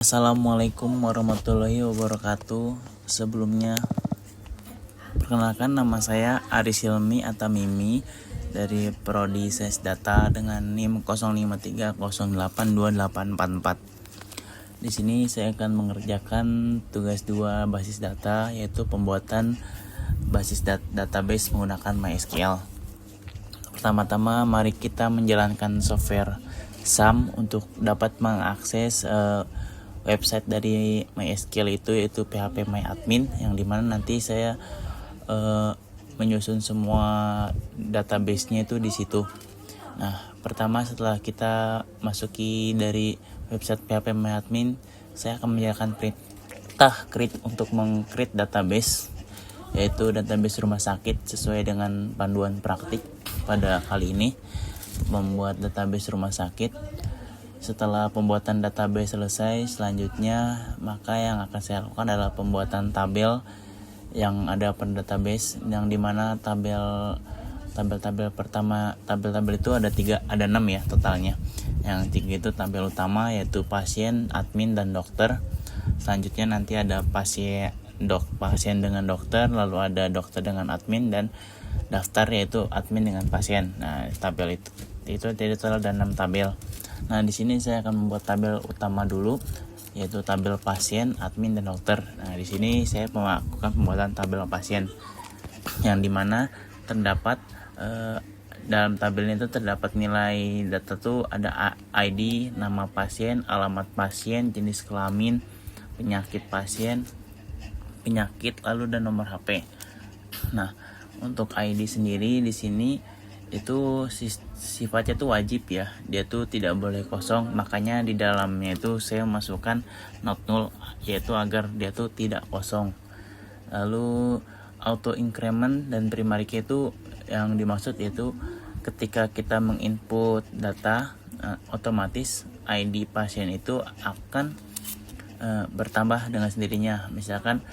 Assalamualaikum warahmatullahi wabarakatuh. Sebelumnya, perkenalkan nama saya Aris Hilmi Atamimi dari Prodi Sains Data dengan NIM 0530828844. Di sini saya akan mengerjakan tugas 2 basis data, yaitu pembuatan basis database menggunakan MySQL. Pertama-tama mari kita menjalankan software SAM untuk dapat mengakses website dari MySQL itu, yaitu phpMyAdmin, yang dimana nanti saya menyusun semua database-nya itu di situ. Nah, pertama setelah kita masuki dari website phpMyAdmin, saya akan menjalankan create untuk meng-create database, yaitu database rumah sakit sesuai dengan panduan praktik pada kali ini, membuat database rumah sakit. Setelah pembuatan database selesai, selanjutnya maka yang akan saya lakukan adalah pembuatan tabel yang ada pada database, yang dimana tabel pertama, tabel itu ada 6 ya totalnya. Yang 3 itu tabel utama, yaitu pasien, admin, dan dokter. Selanjutnya nanti ada pasien dengan dokter, lalu ada dokter dengan admin, dan daftar yaitu admin dengan pasien. Nah, tabel itu total ada 6 tabel. Nah, di sini saya akan membuat tabel utama dulu, yaitu tabel pasien, admin, dan dokter. Nah, di sini saya melakukan pembuatan tabel pasien, yang dimana terdapat dalam tabelnya itu terdapat nilai data tuh ada ID, nama pasien, alamat pasien, jenis kelamin, penyakit pasien, lalu dan nomor HP. Nah, untuk ID sendiri di sini itu sifatnya tuh wajib ya, dia tuh tidak boleh kosong, makanya di dalamnya itu saya masukkan not null, yaitu agar dia tuh tidak kosong. Lalu auto increment dan primary key itu yang dimaksud yaitu ketika kita menginput data, otomatis ID pasien itu akan bertambah dengan sendirinya. Misalkan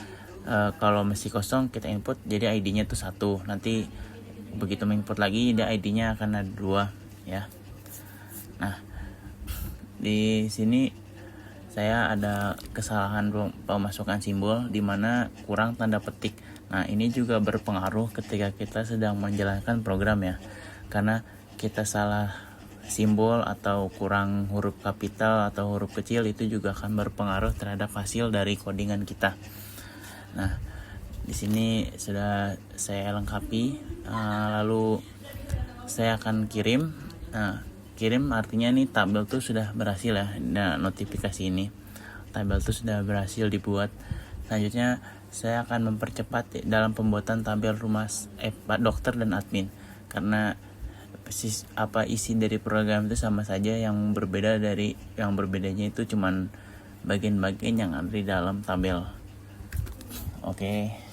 kalau masih kosong kita input, jadi ID-nya tuh 1, nanti begitu menginput lagi dia ID-nya akan ada 2 ya. Nah, di sini saya ada kesalahan pemasukan simbol di mana kurang tanda petik. Nah, ini juga berpengaruh ketika kita sedang menjalankan program ya, karena kita salah simbol atau kurang huruf kapital atau huruf kecil, itu juga akan berpengaruh terhadap hasil dari codingan kita. Nah, di sini sudah saya lengkapi, lalu saya akan kirim. Nah, kirim artinya nih tabel tuh sudah berhasil ya. Nah, notifikasi ini tabel tuh sudah berhasil dibuat. Selanjutnya saya akan mempercepat dalam pembuatan tabel dokter dan admin, karena isi dari program itu sama saja, yang berbedanya itu cuman bagian-bagian yang ada di dalam tabel. Oke.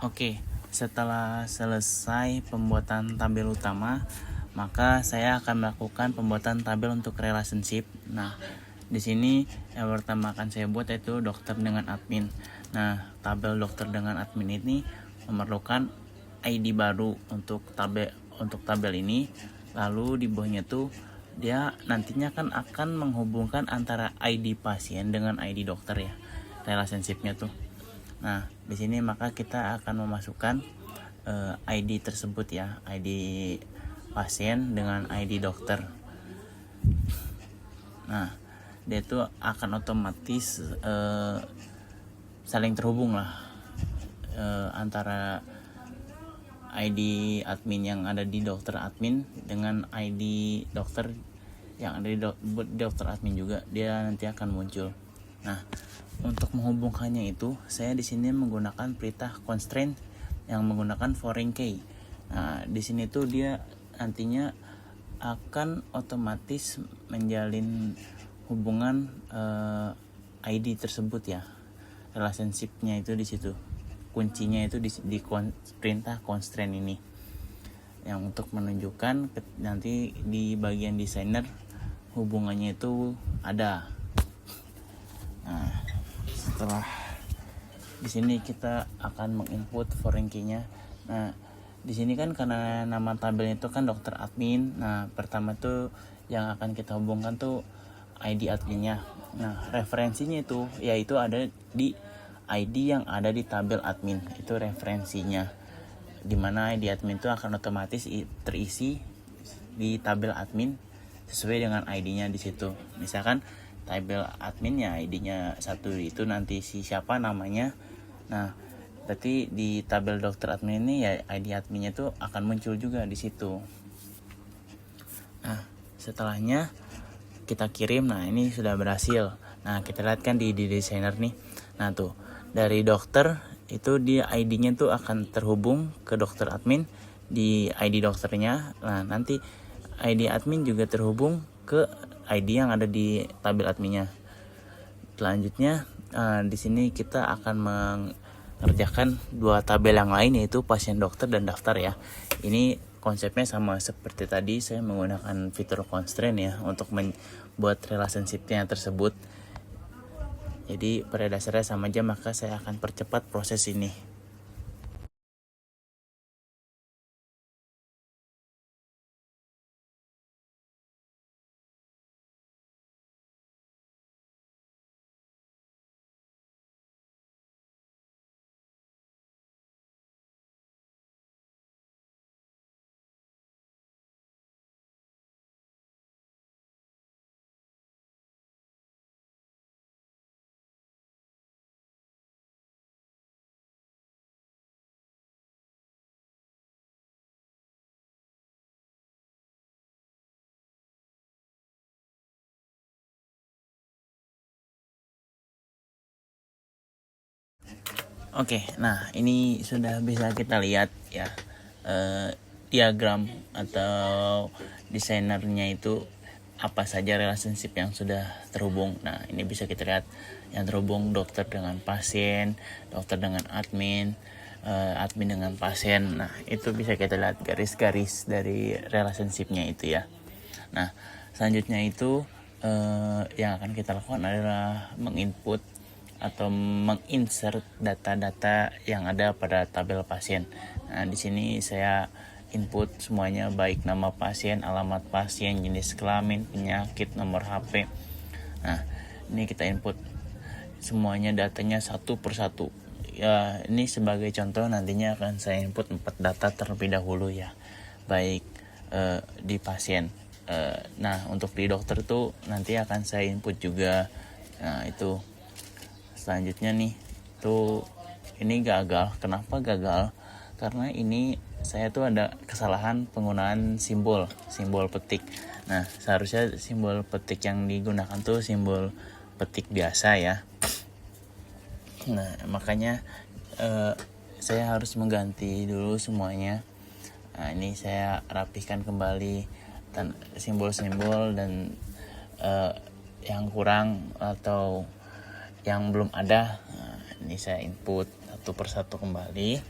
Oke, setelah selesai pembuatan tabel utama, maka saya akan melakukan pembuatan tabel untuk relationship. Nah, di sini yang pertama akan saya buat yaitu dokter dengan admin. Nah, tabel dokter dengan admin ini memerlukan ID baru untuk tabel ini. Lalu di bawahnya tuh dia nantinya kan akan menghubungkan antara ID pasien dengan ID dokter ya, relationshipnya tuh. Nah, di sini maka kita akan memasukkan ID tersebut ya, ID pasien dengan ID dokter. Nah, dia itu akan otomatis saling terhubung lah antara ID admin yang ada di dokter admin dengan ID dokter yang ada di dokter admin juga, dia nanti akan muncul. Nah, untuk menghubungkannya itu saya di sini menggunakan perintah constraint yang menggunakan foreign key. Nah, di sini tuh dia nantinya akan otomatis menjalin hubungan ID tersebut ya. Relationship-nya itu di situ. Kuncinya itu di perintah constraint ini. Yang untuk menunjukkan nanti di bagian desainer hubungannya itu ada. Nah, setelah di sini kita akan menginput foreign key-nya. Nah, di sini kan karena nama tabelnya itu kan dokter admin. Nah, pertama tuh yang akan kita hubungkan tuh ID adminnya. Nah, referensinya itu yaitu ada di ID yang ada di tabel admin. Itu referensinya. Dimana ID admin itu akan otomatis terisi di tabel admin sesuai dengan ID-nya di situ. Misalkan tabel admin ya ID-nya 1 itu nanti siapa namanya. Nah, berarti di tabel dokter admin ini ya ID adminnya itu akan muncul juga di situ. Nah, setelahnya kita kirim. Nah, ini sudah berhasil. Nah, kita lihat kan di desainer nih. Nah, tuh dari dokter itu dia ID-nya tuh akan terhubung ke dokter admin di ID dokternya. Nah, nanti ID admin juga terhubung ke ID yang ada di tabel adminnya. Selanjutnya di sini kita akan mengerjakan dua tabel yang lain, yaitu pasien dokter dan daftar ya. Ini konsepnya sama seperti tadi, saya menggunakan fitur constraint ya untuk membuat relationship-nya tersebut. Jadi pada dasarnya sama aja, maka saya akan percepat proses ini. Oke, nah ini sudah bisa kita lihat ya diagram atau desainernya itu apa saja relationship yang sudah terhubung. Nah, ini bisa kita lihat yang terhubung dokter dengan pasien, dokter dengan admin, admin dengan pasien. Nah, itu bisa kita lihat garis-garis dari relationship-nya itu ya. Nah, selanjutnya itu yang akan kita lakukan adalah menginput atau menginsert data-data yang ada pada tabel pasien. Nah, di sini saya input semuanya, baik nama pasien, alamat pasien, jenis kelamin, penyakit, nomor HP. Nah, ini kita input semuanya, datanya satu persatu. Ya, ini sebagai contoh nantinya akan saya input 4 data terlebih dahulu ya. Baik di pasien. Nah, untuk di dokter tuh nanti akan saya input juga. Nah, itu selanjutnya nih tuh ini gagal. Kenapa gagal? Karena ini saya tuh ada kesalahan penggunaan simbol petik. Nah, seharusnya simbol petik yang digunakan tuh simbol petik biasa ya. Nah, makanya saya harus mengganti dulu semuanya. Nah, ini saya rapihkan kembali dan simbol-simbol dan yang kurang atau yang belum ada. Nah, ini saya input satu persatu kembali.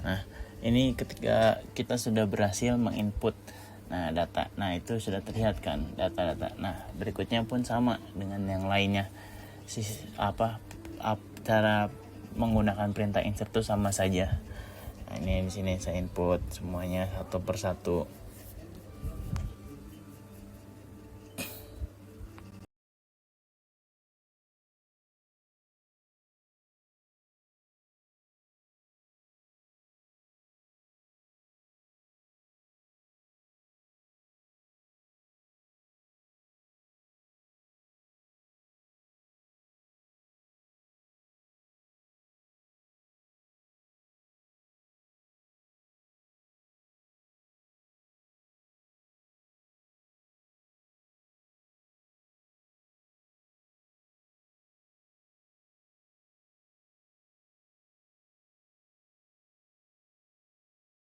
Nah, ini ketika kita sudah berhasil menginput data. Nah, itu sudah terlihat kan data-data. Nah, berikutnya pun sama dengan yang lainnya. Cara menggunakan perintah insert itu sama saja. Nah, ini di sini saya input semuanya satu persatu.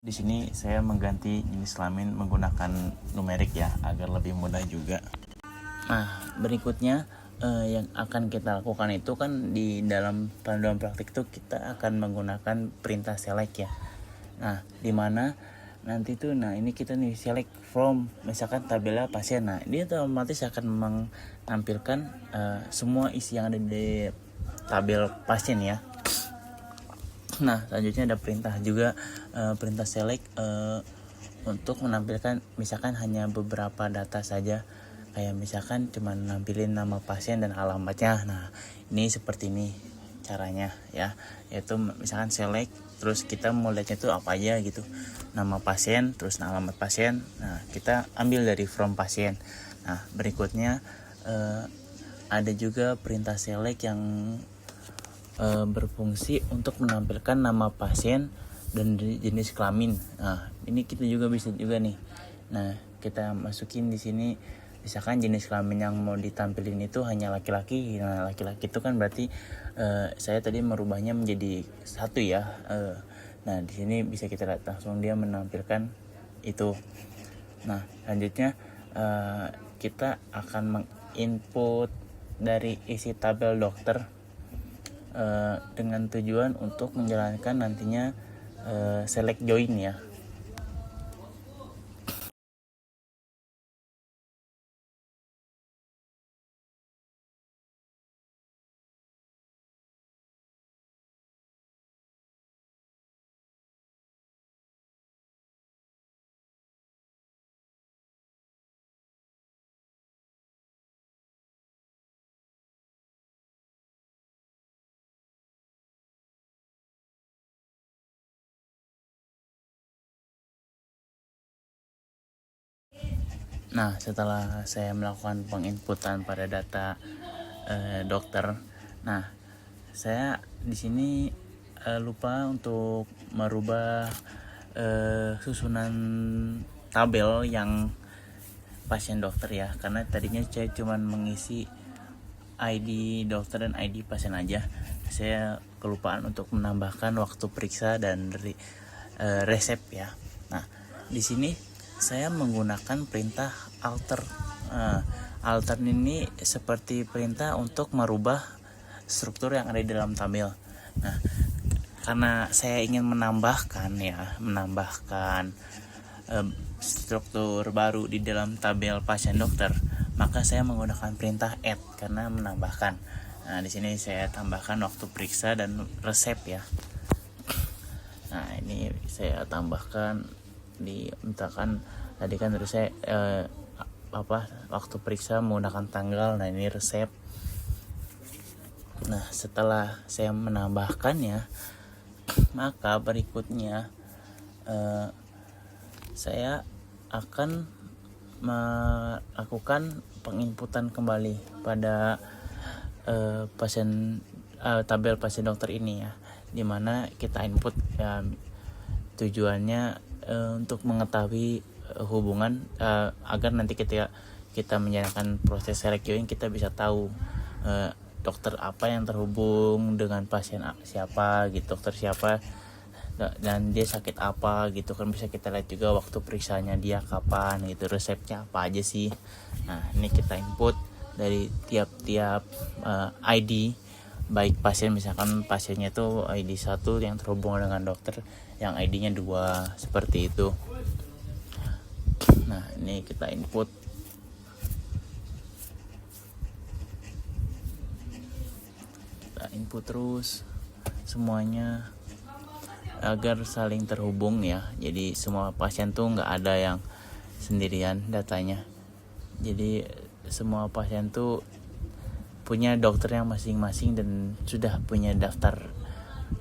Di sini saya mengganti jenis kelamin menggunakan numerik ya, agar lebih mudah juga. Nah, berikutnya yang akan kita lakukan itu kan di dalam panduan praktik itu kita akan menggunakan perintah select ya. Nah, di mana nanti tuh ini kita nih select from misalkan tabelnya pasien. Nah, dia otomatis akan menampilkan semua isi yang ada di tabel pasien ya. Nah, selanjutnya ada perintah juga, perintah select untuk menampilkan misalkan hanya beberapa data saja, kayak misalkan cuma nampilin nama pasien dan alamatnya. Nah, ini seperti ini caranya ya, yaitu misalkan select terus kita mau lihatnya itu apa aja gitu, nama pasien terus alamat pasien. Nah, kita ambil dari from pasien. Nah, berikutnya ada juga perintah select yang berfungsi untuk menampilkan nama pasien dan jenis kelamin. Nah, ini kita juga bisa juga nih. Nah, kita masukin di sini misalkan jenis kelamin yang mau ditampilin itu hanya laki-laki. Nah, laki-laki itu kan berarti saya tadi merubahnya menjadi satu ya. Nah, di sini bisa kita lihat langsung dia menampilkan itu. Nah, selanjutnya kita akan menginput dari isi tabel dokter dengan tujuan untuk menjalankan nantinya select join ya. Nah, setelah saya melakukan penginputan pada data dokter, nah saya di sini lupa untuk merubah susunan tabel yang pasien dokter ya, karena tadinya saya cuma mengisi ID dokter dan ID pasien aja. Saya kelupaan untuk menambahkan waktu periksa dan resep ya. Nah, di sini saya menggunakan perintah alter. Alter ini seperti perintah untuk merubah struktur yang ada di dalam tabel. Nah, karena saya ingin menambahkan struktur baru di dalam tabel pasien dokter, maka saya menggunakan perintah add karena menambahkan. Nah, di sini saya tambahkan waktu periksa dan resep ya. Nah, ini saya tambahkan misalkan tadi kan terus saya waktu periksa menggunakan tanggal. Nah, ini resep. Nah, setelah saya menambahkannya, maka berikutnya saya akan melakukan penginputan kembali pada tabel pasien dokter ini ya, dimana kita input ya, tujuannya untuk mengetahui hubungan agar nanti ketika kita menjalankan proses select join kita bisa tahu dokter apa yang terhubung dengan pasien siapa gitu, dokter siapa dan dia sakit apa gitu kan, bisa kita lihat juga waktu periksanya dia kapan gitu, resepnya apa aja sih. Nah, ini kita input dari tiap-tiap ID, baik pasien misalkan pasiennya itu ID 1 yang terhubung dengan dokter, yang ID-nya 2 seperti itu. Nah, ini kita input. Kita input terus semuanya agar saling terhubung ya. Jadi semua pasien tuh nggak ada yang sendirian datanya. Jadi semua pasien tuh punya dokter yang masing-masing dan sudah punya daftar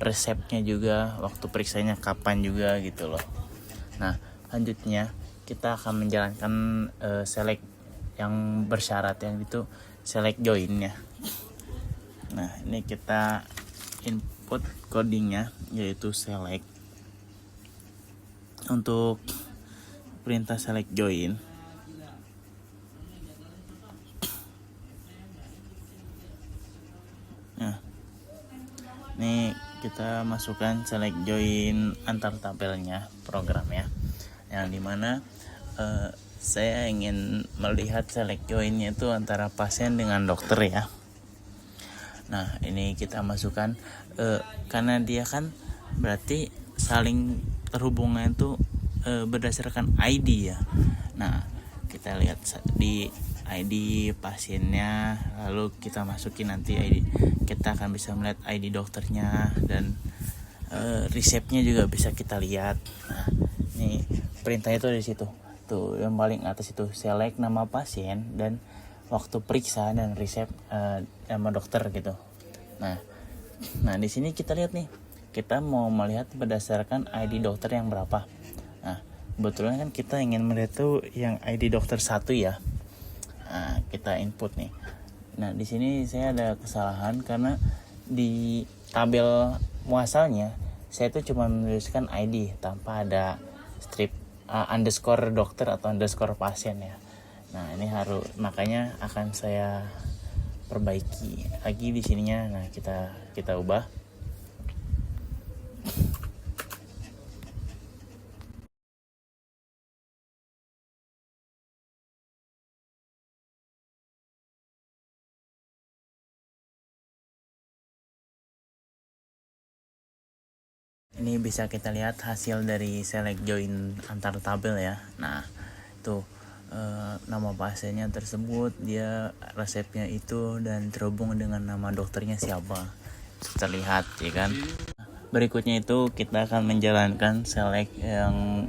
resepnya juga, waktu periksanya kapan juga gitu loh. Nah, selanjutnya kita akan menjalankan select yang bersyarat, yang itu select join ya. Nah, ini kita input codingnya yaitu select. Untuk perintah select join, nah ini kita masukkan select join antar tabelnya programnya, yang dimana saya ingin melihat select joinnya itu antara pasien dengan dokter ya. Nah ini kita masukkan karena dia kan berarti saling terhubungnya itu berdasarkan ID ya. Nah kita lihat di ID pasiennya, lalu kita masukin nanti ID, kita akan bisa melihat ID dokternya dan resepnya juga bisa kita lihat. Nah ini perintahnya itu di situ tuh, yang paling atas itu select nama pasien dan waktu periksa dan resep nama dokter gitu. Nah di sini kita lihat nih, kita mau melihat berdasarkan ID dokter yang berapa. Nah kebetulan kan kita ingin melihat tuh yang ID dokter 1 ya. Nah, kita input nih. Nah di sini saya ada kesalahan karena di tabel muasalnya saya itu cuma menuliskan ID tanpa ada strip underscore dokter atau underscore pasien ya. Nah ini harus, makanya akan saya perbaiki lagi di sininya. Nah kita ubah. Ini bisa kita lihat hasil dari select join antar tabel ya. Nah tuh nama pasiennya tersebut, dia resepnya itu, dan terhubung dengan nama dokternya siapa, terlihat ya kan. Berikutnya itu kita akan menjalankan select yang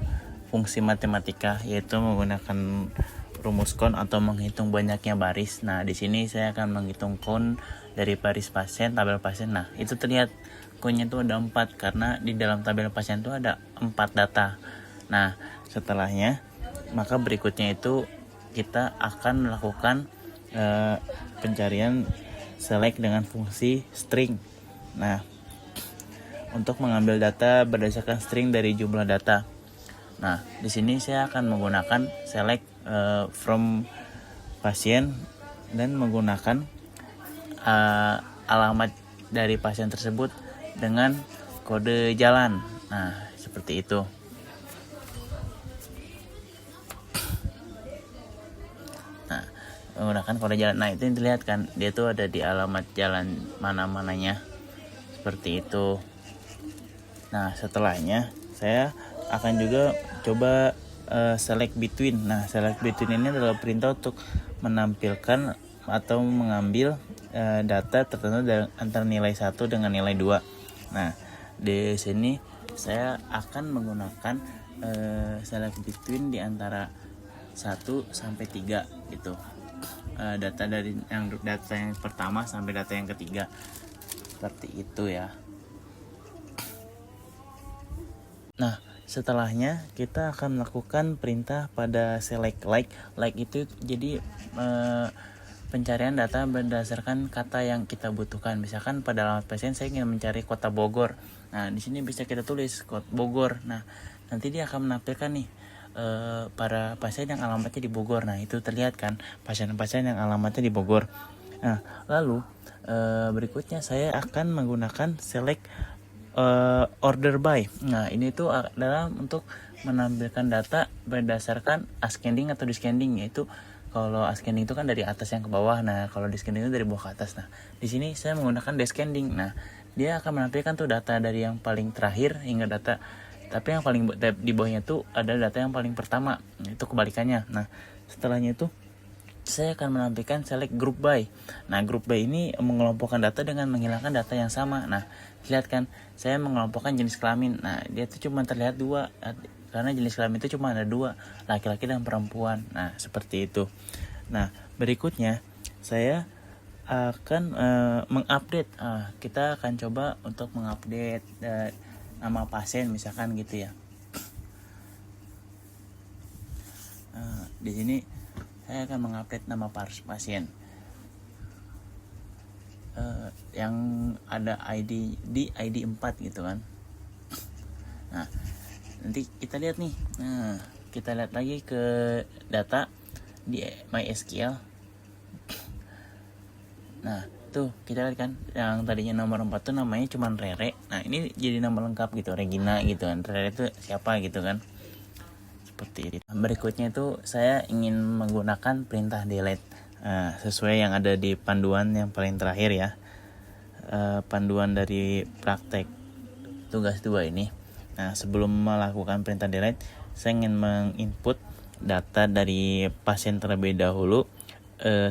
fungsi matematika, yaitu menggunakan rumus count atau menghitung banyaknya baris. Nah di sini saya akan menghitung count dari baris pasien, tabel pasien. Nah itu terlihat countnya itu ada 4 karena di dalam tabel pasien itu ada 4 data. Nah setelahnya, maka berikutnya itu kita akan melakukan pencarian select dengan fungsi string. Nah untuk mengambil data berdasarkan string dari jumlah data. Nah di sini saya akan menggunakan select from pasien dan menggunakan alamat dari pasien tersebut dengan kode jalan. Nah seperti itu. Nah menggunakan kode jalan, nah itu yang terlihat kan, dia tuh ada di alamat jalan mana-mananya seperti itu. Nah setelahnya saya akan juga coba select between. Nah select between ini adalah perintah untuk menampilkan atau mengambil data tertentu antara nilai 1 dengan nilai 2. Nah di sini saya akan menggunakan select between di antara 1 sampai 3 gitu. Data dari data yang pertama sampai data yang ketiga, seperti itu ya. Nah setelahnya kita akan melakukan perintah pada select like. Like itu jadi pencarian data berdasarkan kata yang kita butuhkan. Misalkan pada alamat pasien saya ingin mencari kota Bogor. Nah di sini bisa kita tulis kota Bogor. Nah nanti dia akan menampilkan nih para pasien yang alamatnya di Bogor. Nah itu terlihat kan pasien-pasien yang alamatnya di Bogor. Nah lalu berikutnya saya akan menggunakan select order by. Nah ini tuh adalah untuk menampilkan data berdasarkan ascending atau descending, yaitu kalau ascending itu kan dari atas yang ke bawah, nah kalau descending itu dari bawah ke atas. Nah di sini saya menggunakan descending. Nah dia akan menampilkan tuh data dari yang paling terakhir hingga data, tapi yang paling di bawahnya tuh ada data yang paling pertama, itu kebalikannya. Nah setelahnya itu saya akan menampilkan select group by. Nah group by ini mengelompokkan data dengan menghilangkan data yang sama. Nah lihat kan saya mengelompokkan jenis kelamin. Nah dia tuh cuma terlihat 2 karena jenis kelamin itu cuma ada 2, laki-laki dan perempuan. Nah seperti itu. Nah berikutnya saya akan mengupdate. Kita akan coba untuk mengupdate nama pasien misalkan gitu ya. Di sini saya akan mengupdate nama pasien yang ada ID di ID 4 gitu kan. Nah nanti kita lihat nih, nah kita lihat lagi ke data di MySQL. Nah tuh kita lihat kan yang tadinya nomor 4 tuh namanya cuman Rere. Nah ini jadi nama lengkap gitu, Regina gitu kan. Rere itu siapa gitu kan, seperti itu. Berikutnya itu saya ingin menggunakan perintah delete sesuai yang ada di panduan yang paling terakhir ya. Panduan dari praktek tugas 2 ini. Nah sebelum melakukan perintah delete, saya ingin menginput data dari pasien terlebih dahulu,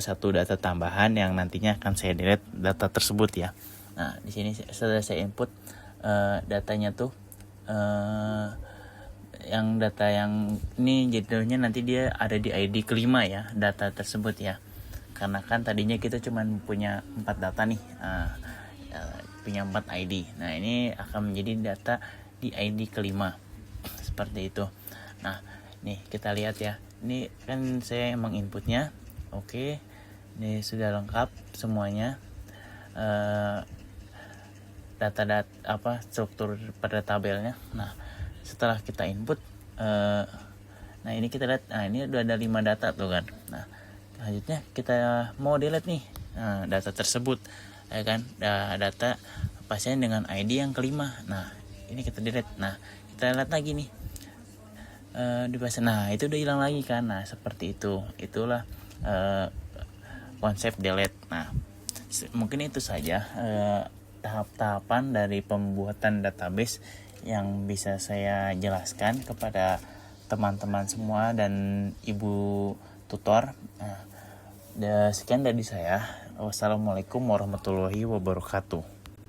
satu data tambahan yang nantinya akan saya delete data tersebut ya. Nah di sini sudah saya input datanya tuh, yang data yang ini jadinya nanti dia ada di ID kelima ya, data tersebut ya, karena kan tadinya kita cuma punya 4 data nih, punya 4 ID. Nah ini akan menjadi data di ID kelima seperti itu. Nah nih kita lihat ya, ini kan saya emang inputnya. Oke, ini sudah lengkap semuanya, data struktur pada tabelnya. Nah setelah kita input, nah ini kita lihat, nah ini udah ada 5 data tuh kan. Nah selanjutnya kita mau delete nih data tersebut ya kan, data pasien dengan ID yang kelima. Nah ini kita delete. Nah kita lihat lagi nih di pasien, nah itu udah hilang lagi kan. Nah seperti itu, itulah konsep delete. Nah mungkin itu saja tahap-tahapan dari pembuatan database yang bisa saya jelaskan kepada teman-teman semua dan ibu tutor. Nah, sekian dari saya. Wassalamualaikum warahmatullahi wabarakatuh.